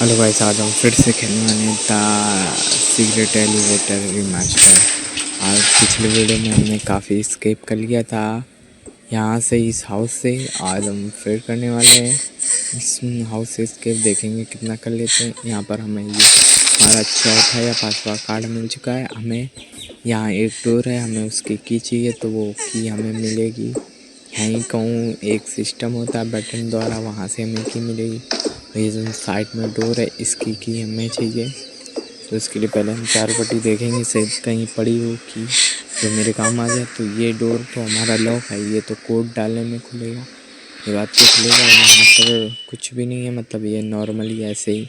Hello guys, आज हम फिर से खेलने वाले हैं द सीक्रेट एलिवेटर रिमास्टर। आज पिछले वीडियो में हमने काफ़ी स्केप कर लिया था यहाँ से, इस हाउस से। आज हम फिर करने वाले हैं इस हाउस से स्केप, देखेंगे कितना कर लेते हैं। यहाँ पर हमें ये हमारा चौथा या पांचवा कार्ड मिल चुका है। हमें यहाँ एक डोर है, हमें उसकी की चाहिए, तो वो की हमें मिलेगी यहीं कहूँ। एक सिस्टम होता है बटन द्वारा, वहाँ से हमें की मिलेगी। ये जो साइड में डोर है, इसकी की हमें चाहिए, तो इसके लिए पहले हम चार पट्टी देखेंगे शायद कहीं पड़ी हो की जो मेरे काम आ जाए। तो ये डोर तो हमारा लॉक है, ये तो कोड डालने में खुलेगा, ये बात तो खुलेगा। यहाँ पर कुछ भी नहीं है, मतलब ये नॉर्मली ऐसे ही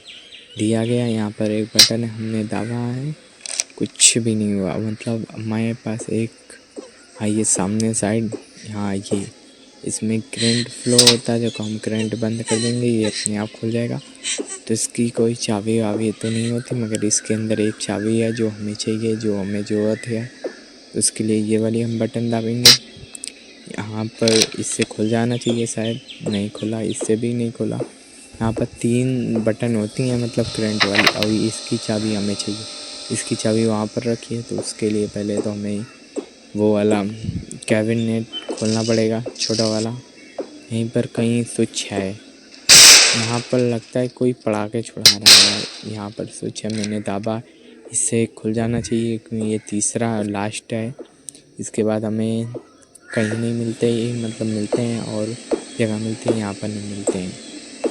दिया गया। यहाँ पर एक बटन है, हमने दबा है, कुछ भी नहीं हुआ। मतलब हमारे पास एक, हाँ ये सामने साइड, हाँ ये इसमें करंट फ्लो होता है, जो हम करंट बंद कर देंगे ये अपने आप खुल जाएगा। तो इसकी कोई चाबी वाबी तो नहीं होती, मगर इसके अंदर एक चाबी है जो हमें चाहिए, जो हमें ज़रूरत है। तो उसके लिए ये वाली हम बटन दबाएंगे। यहाँ पर इससे खुल जाना चाहिए, शायद नहीं खुला, इससे भी नहीं खुला। यहाँ पर 3 बटन होती हैं, मतलब करंट वाली, और इसकी चाबी हमें चाहिए। इसकी चाबी वहाँ पर रखी है, तो उसके लिए पहले तो हमें वो वाला कैबिनेट खोलना पड़ेगा, छोटा वाला। यहीं पर कहीं स्विच है, यहाँ पर लगता है कोई पटाखे छुड़ा रहा है। यहाँ पर स्विच है, मैंने दाबा, इससे खुल जाना चाहिए क्योंकि ये तीसरा लास्ट है। इसके बाद हमें कहीं नहीं मिलते, ये मतलब मिलते हैं और जगह मिलती है, यहाँ पर नहीं मिलते हैं।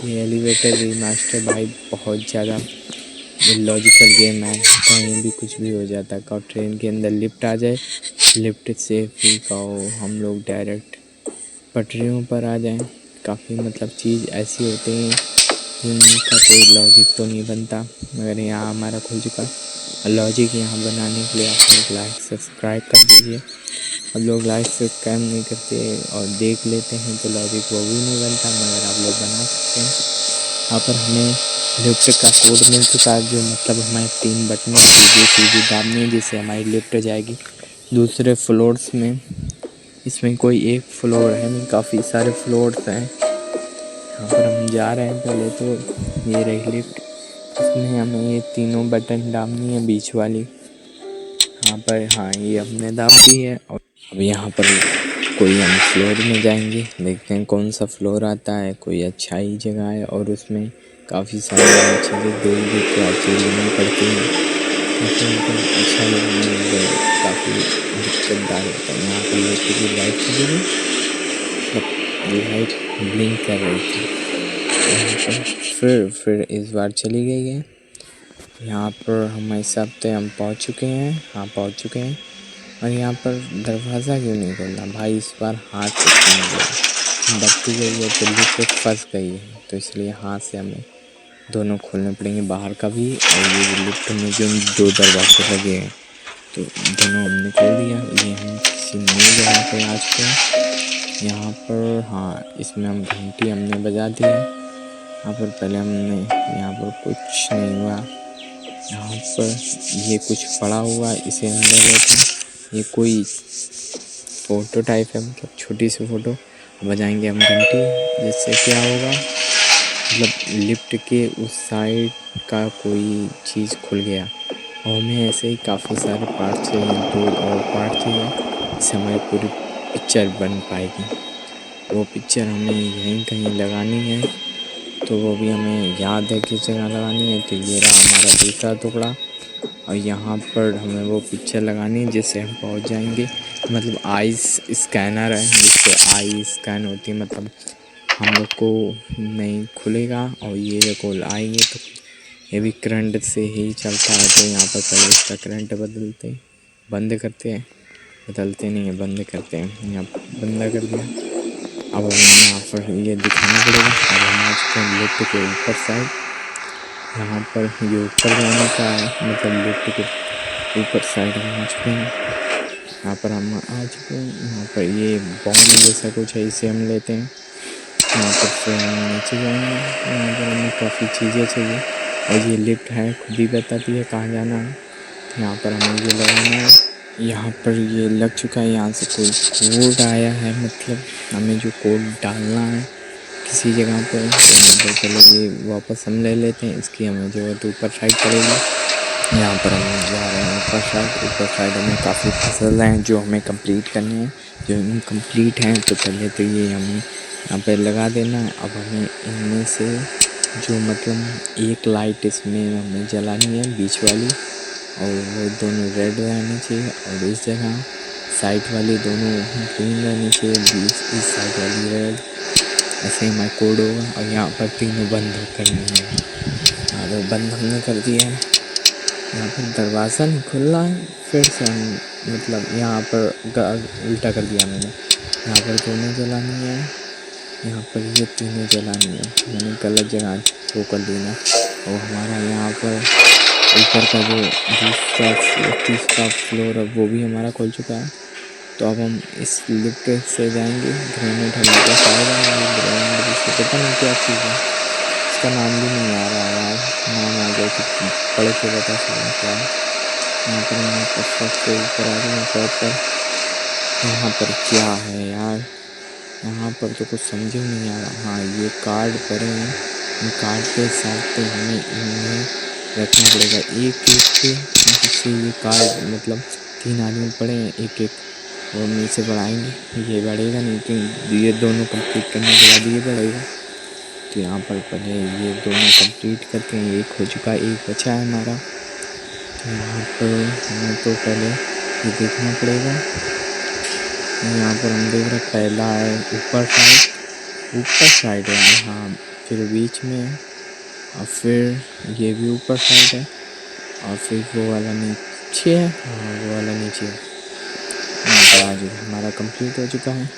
ये एलिवेटर रिमास्टर भाई बहुत ज़्यादा लॉजिकल गेम है, कहीं भी कुछ भी हो जाता है। कब ट्रेन के अंदर लिफ्ट आ जाए, लिफ्ट से ही कहो हम लोग डायरेक्ट पटरियों पर आ जाएं। काफ़ी मतलब चीज़ ऐसी होती हैं जिनका कोई लॉजिक तो नहीं बनता, मगर यहाँ हमारा खुल चुका है। लॉजिक यहाँ बनाने के लिए आप लोग लाइक सब्सक्राइब कर दीजिए। अब लोग लाइक सब्सक्राइब नहीं करते और देख लेते हैं, तो लॉजिक वो भी नहीं बनता, मगर आप लोग बना सकते हैं। यहाँ पर हमें लिफ्ट का कोड मिल चुका है, जो मतलब हमें 3 बटनें सीधी दाबनी है, जिससे हमारी लिफ्ट जाएगी दूसरे फ्लोर्स में। इसमें कोई एक फ्लोर है नहीं, काफ़ी सारे फ्लोर्स हैं। यहाँ पर हम जा रहे हैं, पहले तो ये रही लिफ्ट, इसमें हमें ये तीनों बटन दाबनी है, बीच वाली यहाँ पर। हाँ ये हमने दाब दी है। और अब यहाँ पर कोई हम फ्लोर में जाएंगे, देखते हैं कौन सा फ्लोर आता है। कोई अच्छा ही जगह है और उसमें काफ़ी सारी चीज़ें देख के अच्छी लेनी पड़ती हैं, अच्छा लगने काफ़ी दिक्कतदार होता है। यहाँ पर लिफ्ट की लाइट चली गई, मतलब लाइट ब्लिंक कर रही थी। यहाँ पर फिर इस बार चली गई है। यहाँ पर हम हिसाब से हम पहुँच चुके हैं, हाँ पहुँच चुके हैं। और यहाँ पर दरवाज़ा क्यों नहीं खोलना भाई, इस बार हाथ से खोलना पड़ेगा। बत्ती गई है तो लिफ्ट फंस गई है, तो इसलिए हाथ से हमें दोनों खोलने पड़ेंगे, बाहर का भी और ये लिफ्ट में जो 2 दरवाजे लगे हैं, तो दोनों हमने खोल दिया। ये हम किसी न्यू जगह पे आ चुके हैं। यहाँ पर हाँ इसमें हम घंटी हमने बजा दी है। यहाँ पर पहले हमने, यहाँ पर कुछ नहीं हुआ। यहाँ पर ये कुछ पड़ा हुआ है, इसे अंदर लेते। ये कोई फ़ोटो टाइप है, मतलब छोटी सी फ़ोटो। बजाएंगे हम घंटी, जिससे क्या होगा, मतलब लिफ्ट के उस साइड का कोई चीज़ खुल गया। और हमें ऐसे ही काफ़ी सारे पार्ट चाहिए, 2 और पार्ट चाहिए, इससे हमारी पूरी पिक्चर बन पाएगी। वो पिक्चर हमें यहीं कहीं लगानी है, तो वो भी हमें याद है किस जगह लगानी है। तो ये रहा हमारा दूसरा टुकड़ा, और यहाँ पर हमें वो पिक्चर लगानी है जिससे हम पहुँच जाएंगे। मतलब आईज स्कैनर है, जिससे आई स्कैन होती है, मतलब हम लोग को नहीं खुलेगा। और ये देखो आएंगे तो ये भी करंट से ही चलता है। तो यहाँ पर पहले इसका करंट बदलते, बंद करते हैं, बदलते नहीं है, बंद करते हैं। यहाँ बंद कर दिया। अब हमें यहाँ पर ये दिखाना पड़ेगा। अब हम आ चुके हैं लिफ्ट के ऊपर साइड। यहाँ पर ये ऊपर जाने का है, मतलब लिफ्ट के ऊपर साइड हम आ चुके हैं। यहाँ पर हम आ चुके हैं। यहाँ पर ये बॉन्ड जैसा कुछ है, इसे हम लेते हैं। यहाँ पर से हम नीचे जाएंगे। यहाँ पर हमें काफ़ी चीज़ें चाहिए, और ये लिफ्ट है खुद ही बताती है कहाँ जाना है। यहाँ पर हमें ये लगाना है। यहाँ पर ये लग चुका है। यहाँ से कोई कोड आया है, मतलब हमें जो कोड डालना है, किसी जगह पे, तो यहाँ पर पहले ये वापस हम ले लेते हैं। इसकी हमें ज़रूरत ऊपर साइड पड़ेगी। यहाँ पर हम जा रहे हैं ऊपर साइड हमें काफ़ी फसल हैं जो हमें कंप्लीट करने हैं। जो इनकम्प्लीट हैं तो पहले तो ये हमें यहाँ पे लगा देना है। अब हमें इनमें से जो मतलब एक लाइट इसमें हमें जलानी है बीच वाली, और वो दोनों रेड रहनी चाहिए, और इस जगह साइड वाली दोनों ग्रीन रहनी चाहिए, बीच इस साइड वाली रेड। ऐसे ही हमारा कोड होगा। और यहाँ पर तीनों बंद करनी है। यहाँ पर बंद हमने कर दिया है। यहाँ पर दरवाज़ा नहीं खुल रहा है, फिर से हम मतलब यहाँ पर उल्टा कर दिया मैंने। यहाँ पर दोनों जलानी है, यहाँ पर ये तीनों जलानी है। मैंने गलत जगह वो कर देना। और हमारा यहाँ पर ऊपर का जो तीसरा फ्लोर है वो भी हमारा खुल चुका है। तो अब हम इस लिफ्ट से जाएंगे। ग्रेनेड हमारे पास आएगा, ग्रेनेड जिसको पता नहीं क्या चीज़ है, इसका नाम भी नहीं आ रहा है यार। नाम आ गया कि पढ़ के बता सकूँ क्या है। यहाँ पर मैं सबसे ऊपर आ गया प्रॉपर। यहाँ पर क्या है यार, यहाँ पर तो कुछ समझ ही नहीं आ रहा। हाँ, ये कार्ड पड़े हैं, इन कार्ड के हिसाब से हमें इन्हें रखना पड़ेगा एक के, जिससे ये कार्ड मतलब 3 आदमी पड़े हैं एक एक, और हम इसे बढ़ाएंगे। ये बढ़ेगा नहीं, तो ये दोनों कंप्लीट करने के बाद ये बढ़ेगा। तो यहाँ पर पहले ये दोनों कंप्लीट करते हैं। एक हो चुका है, एक बचा है हमारा। तो यहाँ पर हमें तो पहले ये देखना पड़ेगा। यहाँ पर हम देख रहे हैं पहला है ऊपर साइड है। हाँ, फिर बीच में है, और फिर ये भी ऊपर साइड है, और फिर वो वाला नीचे है। हाँ, वो वाला नीचे है। यहाँ पर आज हमारा कंप्लीट हो चुका है।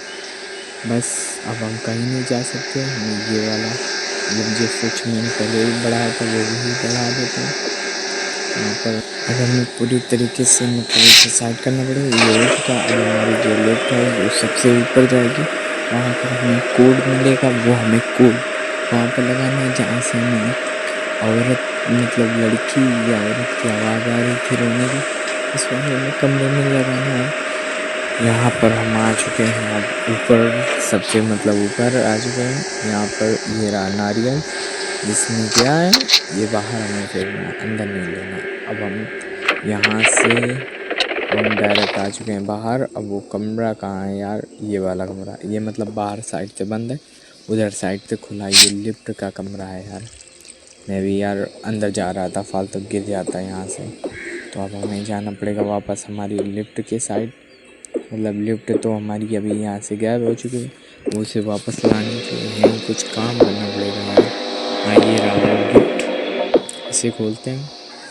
बस अब हम कहीं नहीं जा सकते। हमें ये वाला जो स्विच मैंने पहले ही बढ़ाया था वो भी बढ़ा देते हैं। यहाँ पर अगर हमें पूरी तरीके से मतलब इसे साइड करना पड़ेगा। ये हो चुका। अब हमारी जो लेफ्ट है वो सबसे ऊपर जाएगी। वहाँ पर हमें कोड मिलेगा, वो हमें कोड वहाँ पर लगाना है जहाँ से हमें औरत मतलब लड़की या औरत की आवाज़ आ रही थी रोने की, इस वाले हमें कमरे में लगाना है। यहाँ पर हम आ चुके हैं। अब ऊपर सबसे मतलब ऊपर आ चुके हैं। यहाँ पर ये रहा नारियल, जिसमें क्या है ये बाहर हमें फेंकना है, अंदर नहीं लेना। अब हम यहाँ से हम डायरेक्ट आ चुके हैं बाहर। अब वो कमरा कहाँ है यार, ये वाला कमरा, ये मतलब बाहर साइड से बंद है, उधर साइड से खुला है। ये लिफ्ट का कमरा है यार। मैं भी यार अंदर जा रहा था, फालतू गिर जाता यहाँ से। तो अब हमें जाना पड़ेगा वापस हमारी लिफ्ट के साइड। मतलब लिफ्ट तो हमारी अभी यहाँ से गायब हो चुकी है, वो उसे वापस लाने के लिए कुछ काम करना पड़ेगा यार। हाँ, ये रहा लिफ्ट, इसे खोलते हैं।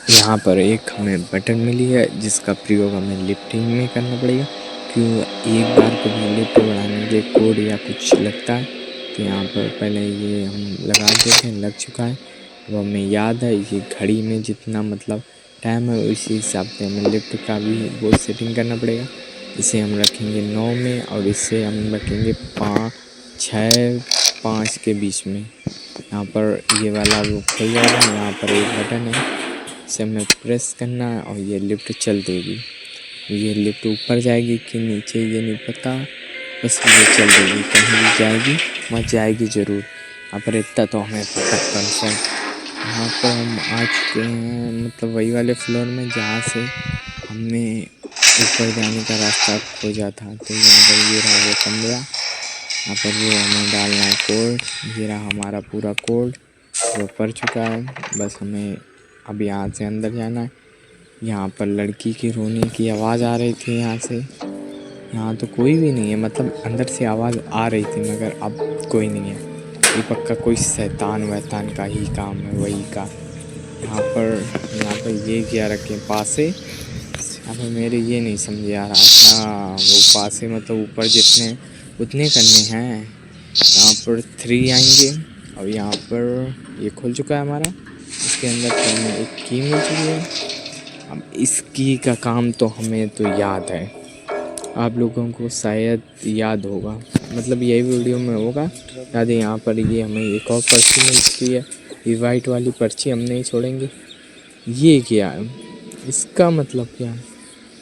यहाँ पर एक हमें बटन मिली है जिसका प्रयोग हमें लिफ्टिंग में करना पड़ेगा, क्यों एक बार को भी लिफ्ट बढ़ाने के लिए कोड या कुछ लगता है। तो यहाँ पर पहले ये हम लगा देते हैं, लग चुका है। वो हमें याद है, ये घड़ी में जितना मतलब टाइम है उसी हिसाब से हमें लिफ्ट का भी वो सेटिंग करना पड़ेगा। इसे हम रखेंगे 9 में, और इसे हम रखेंगे 5 के बीच में। यहाँ पर ये वाला वो खुल जाएगा। यहाँ पर एक बटन है, इसे हमें प्रेस करना है और ये लिफ्ट चल देगी। ये लिफ्ट ऊपर जाएगी कि नीचे ये नहीं पता, बस ये चल देगी। कहीं भी जाएगी वहाँ जाएगी ज़रूर। यहाँ पर इतना तो हमें पता कन्फर्म। यहाँ पर हम आ चुके हैं मतलब वही वाले फ्लोर में जहाँ से हमने ऊपर जाने का रास्ता खोजा था। तो यहाँ पर ये रहा वो कमरा, यहाँ पर वो हमें डालना है कोड। ये रहा हमारा पूरा कोड, वो पड़ चुका है। बस हमें अब यहाँ से अंदर जाना है। यहाँ पर लड़की के रोने की आवाज़ आ रही थी यहाँ से। यहाँ तो कोई भी नहीं है, मतलब अंदर से आवाज़ आ रही थी मगर अब कोई नहीं है। ये पक्का कोई शैतान वैतान का ही काम है, वही का। यहाँ पर ये क्या रखे पासे, यहाँ पर मेरे ये नहीं समझ आ रहा। अच्छा, वो पासे मतलब ऊपर जितने उतने करने हैं। यहाँ पर 3 आएंगे, और यहाँ पर ये खुल चुका है हमारा। इसके अंदर तो हमें एक की मिल चुकी है। अब इस की का काम तो हमें तो याद है, आप लोगों को शायद याद होगा, मतलब यही वीडियो में होगा याद है। यहाँ पर ये हमें एक और पर्ची मिल चुकी है, ये वाइट वाली पर्ची हम नहीं छोड़ेंगे। ये क्या है, इसका मतलब क्या है,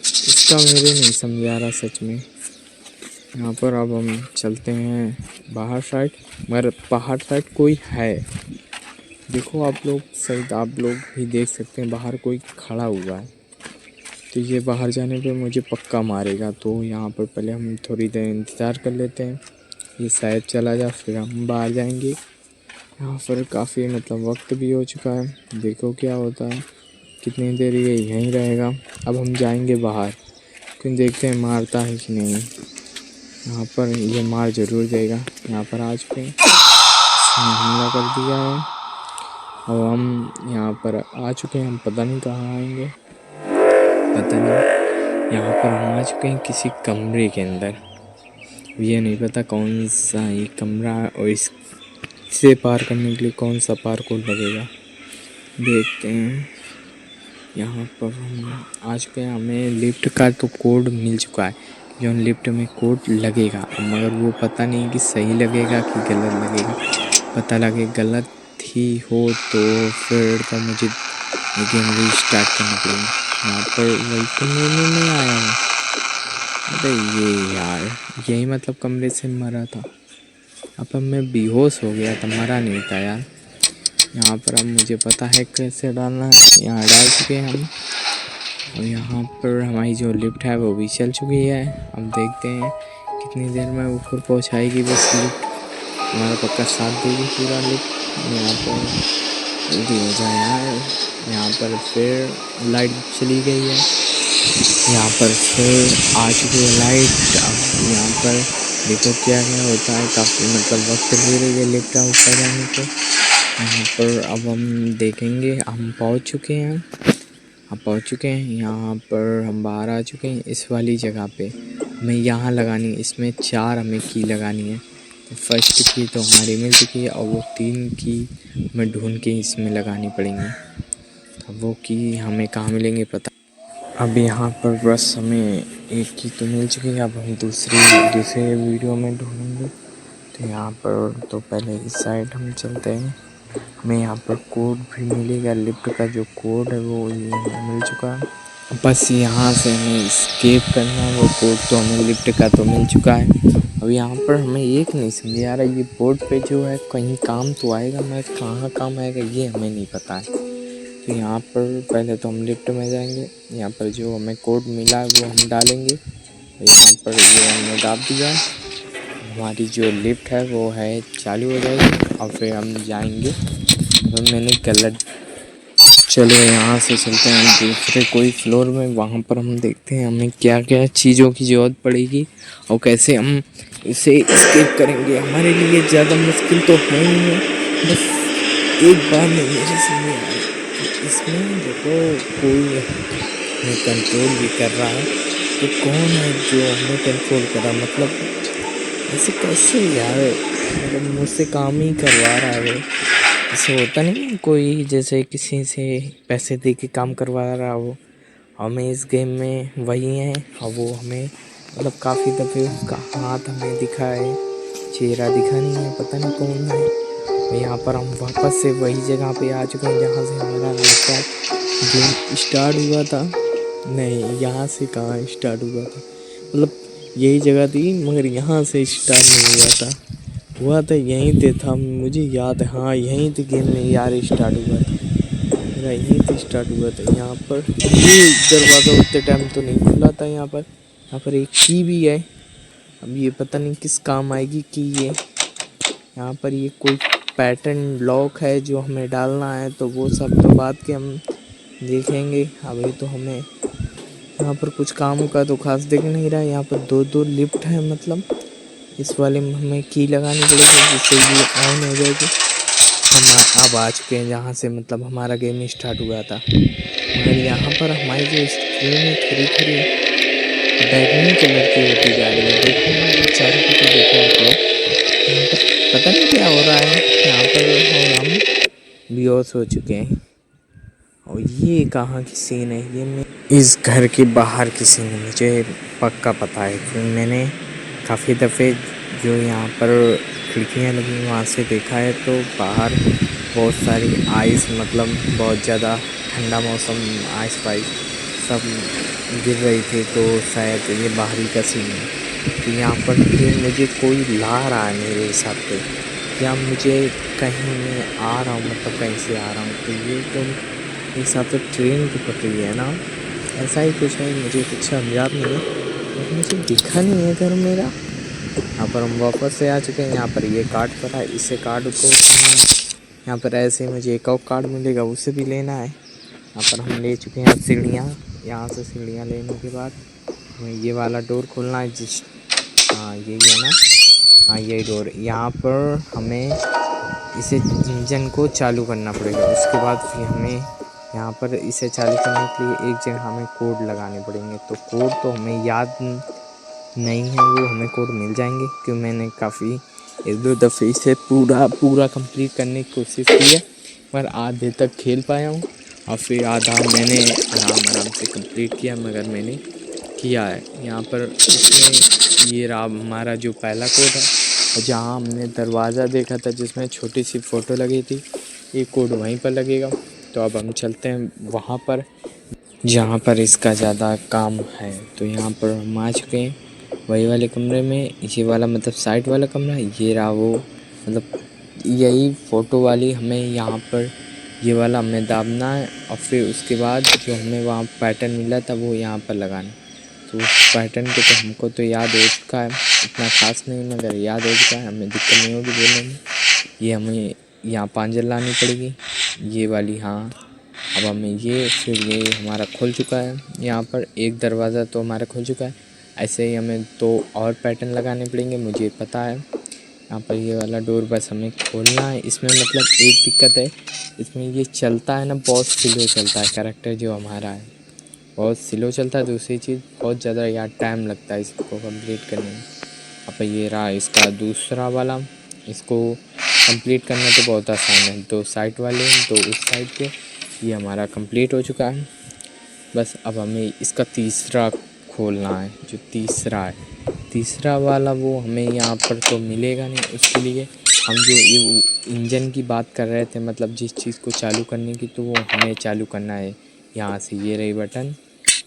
इसका मेरे नहीं समझ आ रहा सच में। यहाँ पर अब हम चलते हैं बाहर साइड, मगर बाहर साइड कोई है, देखो आप लोग, शायद आप लोग भी देख सकते हैं बाहर कोई खड़ा हुआ है। तो ये बाहर जाने पे मुझे पक्का मारेगा, तो यहाँ पर पहले हम थोड़ी देर इंतज़ार कर लेते हैं, ये शायद चला जाए फिर हम बाहर जाएंगे। यहाँ पर काफ़ी मतलब वक्त भी हो चुका है, देखो क्या होता है, कितनी देर ये यहीं रहेगा। अब हम जाएंगे बाहर, क्योंकि देखते हैं मारता है कि नहीं। यहाँ पर ये मार ज़रूर देगा। यहाँ पर आ चुके हैं, इसने हमला कर दिया है। अब हम यहाँ पर आ चुके हैं, हम पता नहीं कहाँ आएंगे, पता नहीं। यहाँ पर हम आ चुके हैं किसी कमरे के अंदर, ये नहीं पता कौन सा ये कमरा है और इससे पार करने के लिए कौन सा पार कोड लगेगा, देखते हैं। यहाँ पर हम आ चुके हैं, हमें लिफ्ट का तो कोड मिल चुका है, जो लिफ्ट में कोड लगेगा, मगर वो पता नहीं कि सही लगेगा कि गलत लगेगा। पता लगे गलत ही हो तो फिर तो मुझे गेम रीस्टार्ट करना पड़ेगा। यहाँ पर वही कमरे में नहीं आया मैं, अरे ये यार यही मतलब कमरे से मरा था। अब मैं बेहोश हो गया था, मरा नहीं था यार। यहाँ पर अब मुझे पता है कैसे डालना है, यहाँ डाल चुके हैं हम। और यहाँ पर हमारी जो लिफ्ट है वो भी चल चुकी है। अब देखते हैं कितनी देर में ऊपर पहुँचाएगी बस लिफ्ट, हमारा पक्का साथ देगी पूरा लिफ्ट। यहाँ पर जल्दी हो जाए यार। यहाँ पर फिर लाइट चली गई है, यहाँ पर फिर आ चुकी है लाइट। अब यहाँ पर देखो क्या क्या होता है, काफ़ी मतलब वक्त ले रही है लिफ्ट ऊपर जाने को। यहाँ पर अब हम देखेंगे, हम पहुँच चुके हैं, हम पहुँच चुके हैं। यहाँ पर हम बाहर आ चुके हैं, इस वाली जगह पे हमें यहाँ लगानी है, इसमें 4 हमें की लगानी है। तो फर्स्ट की तो हमारी मिल चुकी है, और वो 3 की हमें ढूंढ के इसमें लगानी पड़ेंगी। तो वो की हमें कहाँ मिलेंगे पता। अब यहाँ पर बस हमें एक की तो मिल चुकी है, अब हम दूसरे वीडियो में ढूंढेंगे। तो यहाँ पर तो पहले इस साइड हम चलते हैं, हमें यहाँ पर कोड भी मिलेगा, लिफ्ट का जो कोड है वो ये हमें मिल चुका है। बस यहाँ से हमें एस्केप करना है, वो कोड तो हमें लिफ्ट का तो मिल चुका है। अब यहाँ पर हमें एक नहीं समझ आ रहा, ये बोर्ड पे जो है कहीं काम तो आएगा, मगर कहाँ काम आएगा ये हमें नहीं पता है। तो यहाँ पर पहले तो हम लिफ्ट में जाएंगे, यहाँ पर जो हमें कोड मिला है वो हम डालेंगे। यहाँ पर ये हमने दाब दिया, हमारी जो लिफ्ट है वो है चालू हो जाएगी, और फिर हम जाएंगे। तो मैंने गलत, चलो यहाँ से चलते हैं हम दूसरे कोई फ्लोर में, वहाँ पर हम देखते हैं हमें क्या क्या चीज़ों की ज़रूरत पड़ेगी और कैसे हम इसे एस्केप करेंगे। हमारे लिए ज़्यादा मुश्किल तो है नहीं है, बस एक बार में मेरे समझ आया इसमें देखो कोई हमें कंट्रोल भी कर रहा है, तो कौन है जो हमें कंट्रोल कर रहा, मतलब ऐसे कैसे यार, मतलब मुझसे काम ही करवा रहा है वो। ऐसे होता नहीं कोई जैसे किसी से पैसे दे के काम करवा रहा हो, हमें इस गेम में वही है। और वो हमें मतलब काफ़ी दफ़े उसका हाथ हमें दिखा है, चेहरा दिखा नहीं है, पता नहीं कौन है। तो यहाँ पर हम वापस से वही जगह पे आ चुके हैं जहाँ से हमारा लैपटॉप गेम स्टार्ट हुआ था। नहीं, यहाँ से कहाँ स्टार्ट हुआ था, मतलब यही जगह थी, मगर यहाँ से स्टार्ट नहीं हुआ था यहीं पे था, मुझे याद है। हाँ यहीं पे गेम में यार स्टार्ट हुआ था, मेरा यहीं पे स्टार्ट हुआ था। यहाँ पर ये दरवाज़ा उतने टाइम तो नहीं खुला था। यहाँ पर एक की भी है, अब ये पता नहीं किस काम आएगी की ये। यहाँ पर ये कोई पैटर्न लॉक है जो हमें डालना है, तो वो सब तो बाद के हम देखेंगे। अभी तो हमें यहाँ पर कुछ काम का तो खास दिख नहीं रहा है। यहाँ पर 2 लिफ्ट है, मतलब इस वाले में हमें की लगानी पड़ेगी जिससे ये ऑन हो जाएगी। हम अब आ चुके हैं जहाँ से मतलब हमारा गेम स्टार्ट हुआ था, मगर यहाँ पर हमारी जो स्क्रीन है थोड़ी थोड़ी बैगनी कलर की होती जा रही है। देखो चारों पीछे देखो आप लोग, यहाँ पर पता नहीं क्या हो रहा है। यहाँ पर हम बेहोश हो चुके हैं, और ये कहाँ की सीन है, ये मैं इस घर के बाहर की सीन है, मुझे पक्का पता है क्योंकि मैंने काफ़ी दफ़े जो यहाँ पर खिड़कियाँ लगी वहाँ से देखा है। तो बाहर बहुत सारी आइस, मतलब बहुत ज़्यादा ठंडा मौसम, आइस वाइस सब गिर रही थी, तो शायद ये बाहरी का सीन है। तो यहाँ पर ट्रेन मुझे कोई ला रहा है मेरे हिसाब से, या मुझे कहीं मैं आ रहा हूँ, मतलब कहीं से आ रहा हूँ। तो ये तो मेरे हिसाब से ट्रेन की पटरी है ना, ऐसा ही कुछ है, मुझे कुछ याद नहीं है, लेकिन मुझे दिखा नहीं है घर मेरा। यहाँ पर हम वापस से आ चुके हैं। यहाँ पर ये कार्ड पड़ा है, इसे कार्ड को यहाँ पर ऐसे मुझे एक और कार्ड मिलेगा, उसे भी लेना है। यहाँ पर हम ले चुके हैं सीढ़ियाँ। यहाँ से सीढ़ियाँ लेने के बाद हमें ये वाला डोर खोलना है, जिस हाँ यही है ना, हाँ यही डोर। यहाँ पर हमें इसे इंजन को चालू करना पड़ेगा। उसके बाद फिर हमें यहाँ पर इसे चालू करने के लिए एक जगह हमें कोड लगाने पड़ेंगे। तो कोड तो हमें याद नहीं है, वो हमें कोड मिल जाएंगे, क्योंकि मैंने काफ़ी एक दो दफ़े इसे पूरा कंप्लीट करने की कोशिश की है, पर आधे तक खेल पाया हूँ और फिर आधा मैंने आराम से कंप्लीट किया, मगर मैंने किया है। यहाँ पर इसमें ये रहा हमारा जो पहला कोड है, और जहाँ हमने दरवाज़ा देखा था जिसमें छोटी सी फ़ोटो लगी थी, ये कोड वहीं पर लगेगा। तो अब हम चलते हैं वहाँ पर जहाँ पर इसका ज़्यादा काम है। तो यहाँ पर हम आ चुके हैं वही वाले कमरे में। ये वाला मतलब साइड वाला कमरा, ये रहा वो, मतलब यही फ़ोटो वाली हमें यहाँ पर ये वाला हमें दाबना है, और फिर उसके बाद जो हमें वहाँ पैटर्न मिला था वो यहाँ पर लगाना। तो उस पैटर्न को तो हमको तो याद हो चुका है, इतना खास नहीं मगर याद हो चुका है, हमें दिक्कत नहीं होगी बोलने में। ये हमें यहाँ पांजर लानी पड़ेगी, ये वाली, हाँ। अब हमें ये फिर ये हमारा खुल चुका है। यहाँ पर एक दरवाज़ा तो हमारा खुल चुका है, ऐसे ही हमें 2 और पैटर्न लगाने पड़ेंगे, मुझे पता है। यहाँ पर ये वाला डोर बस हमें खोलना है। इसमें मतलब एक दिक्कत है, इसमें ये चलता है ना, बहुत स्लो चलता है कैरेक्टर जो हमारा है, बहुत स्लो चलता है। दूसरी चीज़ बहुत ज़्यादा यार टाइम लगता है इसको कंप्लीट करने में। अब ये रहा इसका दूसरा वाला, इसको कंप्लीट करना तो बहुत आसान है, 2 साइड वाले 2 उस साइड के, ये हमारा कंप्लीट हो चुका है। बस अब हमें इसका तीसरा खोलना है, जो तीसरा वाला वो हमें यहाँ पर तो मिलेगा नहीं। उसके लिए हम जो ये इंजन की बात कर रहे थे, मतलब जिस चीज़ को चालू करने की, तो वो हमें चालू करना है यहाँ से। ये रही बटन,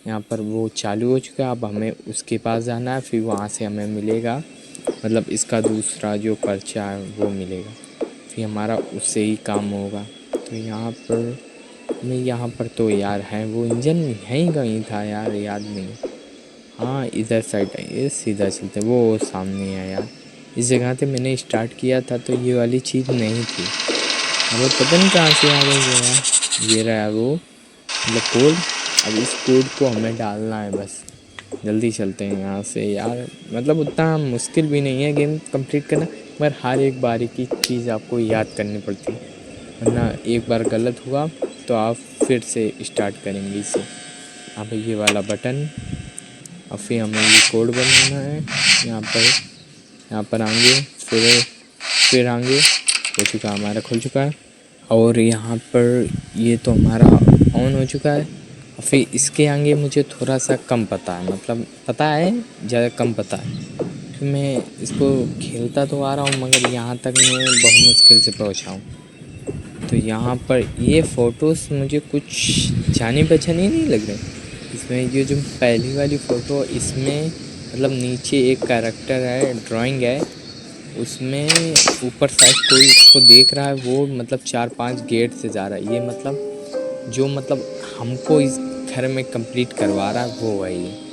यहाँ पर वो चालू हो चुका है। अब हमें उसके पास जाना है, फिर वहाँ से हमें मिलेगा, मतलब इसका दूसरा जो पर्चा है वो मिलेगा, फिर हमारा उससे ही काम होगा। तो यहाँ पर नहीं, यहाँ पर तो यार है वो इंजन यहीं कहीं था यार, याद नहीं। हाँ इधर साइड है, ये सीधा चलते वो सामने है यार। इस जगह पे मैंने स्टार्ट किया था तो ये वाली चीज़ नहीं थी, अब पता नहीं कहाँ से आ गई है यार। ये रहा वो मतलब कोड, अब इस कोड को हमें डालना है बस। जल्दी चलते हैं यहाँ से यार, मतलब उतना मुश्किल भी नहीं है गेम कंप्लीट करना, मगर हर एक बारीकी चीज़ आपको याद करनी पड़ती है, वरना एक बार गलत हुआ तो आप फिर से स्टार्ट करेंगे इसे। अब ये वाला बटन, और फिर हमें ये कोड बनाना है। यहाँ पर आएंगे, फिर आएंगे, हो चुका हमारा, खुल चुका है। और यहाँ पर ये तो हमारा ऑन हो चुका है। और फिर इसके आगे मुझे थोड़ा सा कम पता है, मतलब पता है ज़्यादा कम पता है, फिर मैं इसको खेलता तो आ रहा हूँ, मगर यहाँ तक मैं बहुत मुश्किल से पहुँचा हूँ। तो यहाँ पर ये फ़ोटोज़ मुझे कुछ जाने पहचाने नहीं लग रहे। इसमें ये जो पहली वाली फ़ोटो, इसमें मतलब नीचे एक कैरेक्टर है, ड्राइंग है, उसमें ऊपर साइड कोई उसको देख रहा है, वो मतलब 4-5 गेट से जा रहा है। ये मतलब जो मतलब हमको इस घर में कंप्लीट करवा रहा है वो है ये।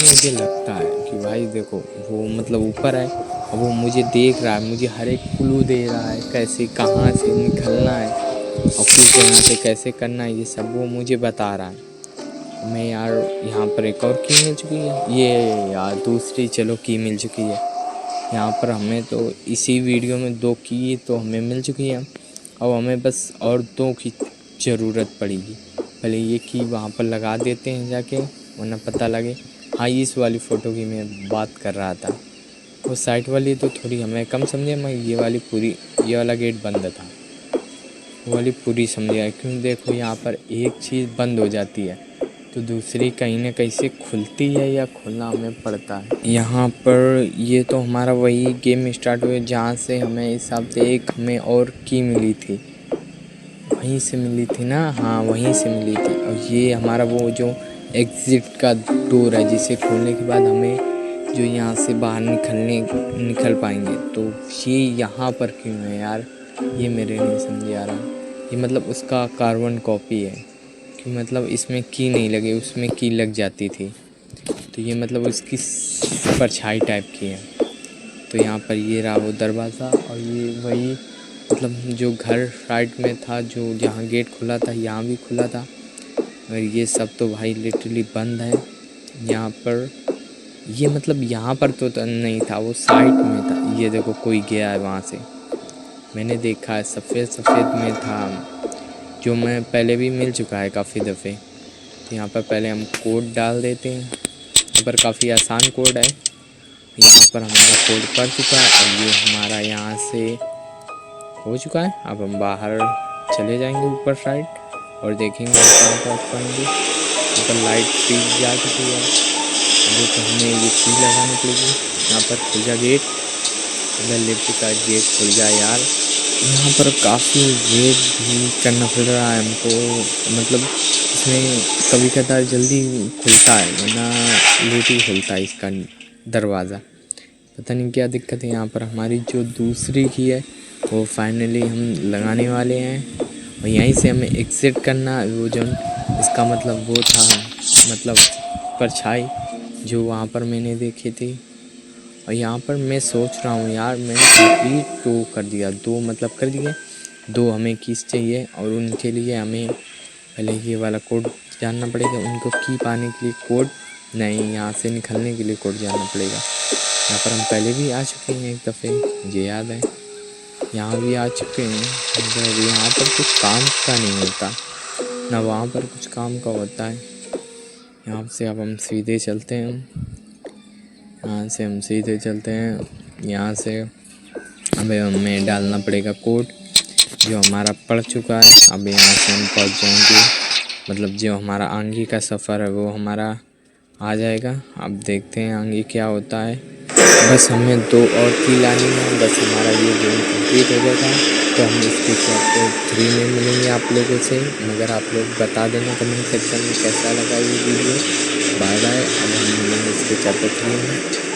मुझे लगता है कि भाई देखो वो मतलब ऊपर है, और वो मुझे देख रहा है, मुझे हर एक क्लू दे रहा है, कैसे कहाँ से निकलना है और किस जगह से कैसे करना है, ये सब वो मुझे बता रहा है। मैं यार यहाँ पर एक और की मिल चुकी है, ये यार दूसरी चलो की मिल चुकी है। यहाँ पर हमें तो इसी वीडियो में 2 की तो हमें मिल चुकी है, अब हमें बस और 2 की ज़रूरत पड़ेगी। पहले ये की वहाँ पर लगा देते हैं जाके, वरना पता लगे। हाँ इस वाली फ़ोटो की मैं बात कर रहा था, वो साइड वाली तो थोड़ी हमें कम समझे, मैं ये वाली पूरी, ये वाला गेट बंद था, वो वाली पूरी समझा। क्यों देखो यहाँ पर एक चीज़ बंद हो जाती है तो दूसरी कहीं ना कहीं से खुलती है, या खोलना हमें पड़ता है। यहाँ पर ये तो हमारा वही गेम स्टार्ट हुआ जहाँ से हमें हिसाब से एक हमें और की मिली थी, वहीं से मिली थी ना, हाँ वहीं से मिली थी। और ये हमारा वो जो एग्ज़िट का डोर है, जिसे खोलने के बाद हमें जो यहाँ से बाहर निकल पाएंगे। तो ये यहाँ पर क्यों है यार, ये मेरे नहीं समझ आ रहा। ये मतलब उसका कार्बन कॉपी है कि मतलब इसमें की नहीं लगी, उसमें की लग जाती थी। तो ये मतलब उसकी परछाई टाइप की है। तो यहाँ पर ये रहा वो दरवाज़ा, और ये वही मतलब जो घर साइड में था, जो जहाँ गेट खुला था यहाँ भी खुला था, और ये सब तो भाई लिटरली बंद है। यहाँ पर ये मतलब यहाँ पर तो नहीं था, वो साइड में था। ये देखो कोई गया है वहाँ से, मैंने देखा है, सफ़ेद सफ़ेद में था, जो मैं पहले भी मिल चुका है काफ़ी दफ़े। तो यहाँ पर पहले हम कोड डाल देते हैं। यहाँ पर काफ़ी आसान कोड है। यहाँ पर हमारा कोड पड़ चुका है, और ये हमारा यहाँ से हो चुका है। अब हम बाहर चले जाएंगे ऊपर साइड और देखेंगे कहाँ पर पाएंगे। यहाँ पर लाइट स्विच जा चुकी है, अभी तो हमें ये की लगानी पड़ेगी। यहाँ पर खुल जा गेट, अगर लेफ्ट साइड गेट खुल जाए यार। यहाँ पर काफ़ी वेट भी करना पड़ रहा है हमको, मतलब इसमें कभी कदार जल्दी खुलता है, वरना लेट ही खुलता है इसका दरवाज़ा। पता नहीं क्या दिक्कत है। यहाँ पर हमारी जो दूसरी की है वो फाइनली हम लगाने वाले हैं, और यहीं से हमें एग्ज़िट करना। वो जो इसका मतलब वो था, मतलब परछाई जो वहाँ पर मैंने देखी थी। और यहाँ पर मैं सोच रहा हूँ यार, मैंने कंप्लीट तो कर दिया, 2 मतलब कर दिए। 2 हमें कीज़ चाहिए, और उनके लिए हमें पहले ये वाला कोड जानना पड़ेगा। उनको की पाने के लिए कोड नहीं, यहाँ से निकलने के लिए कोड जानना पड़ेगा। यहाँ पर हम पहले भी आ चुके हैं एक दफ़े, मुझे याद है, यहाँ भी आ चुके हैं। मगर यहाँ पर कुछ काम का नहीं होता, ना वहाँ पर कुछ काम का होता है। यहाँ से अब हम सीधे चलते हैं, यहाँ से हम सीधे चलते हैं। यहाँ से अब हमें डालना पड़ेगा कोड जो हमारा पड़ चुका है। अब यहाँ से हम पहुँच जाएंगे, मतलब जो हमारा आगे का सफ़र है वो हमारा आ जाएगा। अब देखते हैं आगे क्या होता है। बस हमें 2 और की लानी है, बस हमारा ये गेम कंप्लीट हो जाएगा। तो हम इसके चैप्टर 3 में मिलेंगे आप लोगों से। मगर आप लोग बता देना कमेंट सेक्शन में कैसा लगा ये वीडियो। Bye bye. अब हम मिलेंगे इसके चैप्टर 3 में।